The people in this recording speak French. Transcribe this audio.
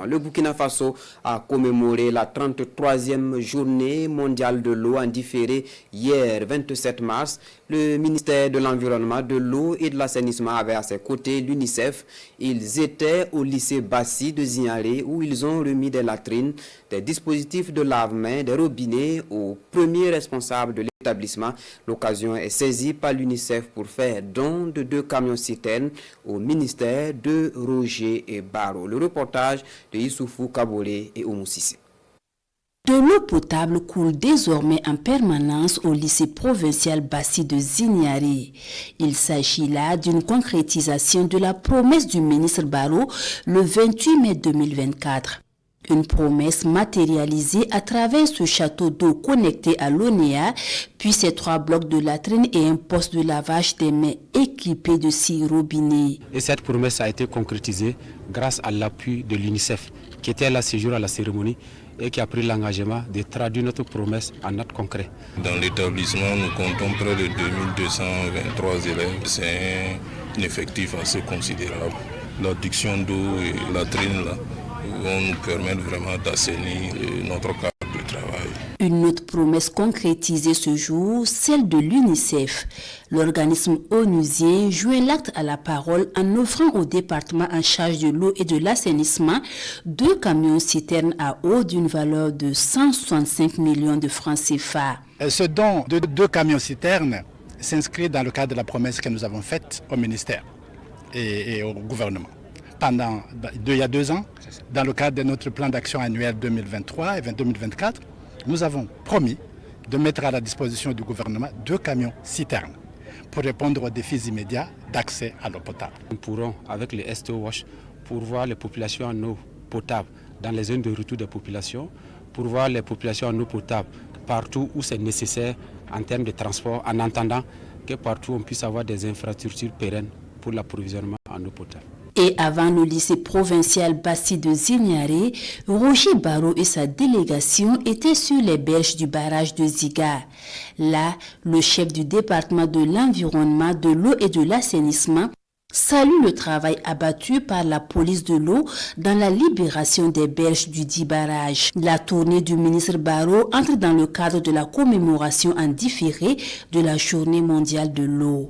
l'environnement. Le Burkina Faso a commémoré la 33e journée mondiale de l'eau en différé hier 27 mars. Le ministère de l'Environnement, de l'eau et de l'assainissement avait à ses côtés l'UNICEF. Ils étaient au lycée Bassi de Zignaré où ils ont remis des latrines, des dispositifs de lave-mains, des robinets aux premiers responsables de l'établissement. L'occasion est saisie par l'UNICEF pour faire don de 2 camions-citernes au ministère de Roger et Barreau. Le reportage de Issoufou Kabolé et Oumou Sissé. De l'eau potable coule désormais en permanence au lycée provincial Bassi de Zignaré. Il s'agit là d'une concrétisation de la promesse du ministre Barreau le 28 mai 2024. Une promesse matérialisée à travers ce château d'eau connecté à l'ONEA, puis ses 3 blocs de latrines et un poste de lavage des mains équipé de 6 robinets. Et cette promesse a été concrétisée grâce à l'appui de l'UNICEF qui était là ce jour à la cérémonie et qui a pris l'engagement de traduire notre promesse en actes concrets. Dans l'établissement, nous comptons près de 2223 élèves. C'est un effectif assez considérable. L'adduction d'eau et latrines là, vont nous permettre vraiment d'assainir notre cadre de travail. Une autre promesse concrétisée ce jour, celle de l'UNICEF. L'organisme onusien joint l'acte à la parole en offrant au département en charge de l'eau et de l'assainissement 2 camions-citernes à eau d'une valeur de 165 millions de francs CFA. Ce don de 2 camions-citernes s'inscrit dans le cadre de la promesse que nous avons faite au ministère et au gouvernement. Il y a 2 ans, dans le cadre de notre plan d'action annuel 2023 et 2024, nous avons promis de mettre à la disposition du gouvernement 2 camions-citernes pour répondre aux défis immédiats d'accès à l'eau potable. Nous pourrons, avec les STO Wash, pourvoir les populations en eau potable dans les zones de retour des populations, pourvoir les populations en eau potable partout où c'est nécessaire en termes de transport, en attendant que partout on puisse avoir des infrastructures pérennes pour l'approvisionnement en eau potable. Et avant le lycée provincial Bassi de Zignaré, Roger Barreau et sa délégation étaient sur les berges du barrage de Ziga. Là, le chef du département de l'environnement, de l'eau et de l'assainissement salue le travail abattu par la police de l'eau dans la libération des berges du dit barrage. La tournée du ministre Barreau entre dans le cadre de la commémoration en différé de la Journée mondiale de l'eau.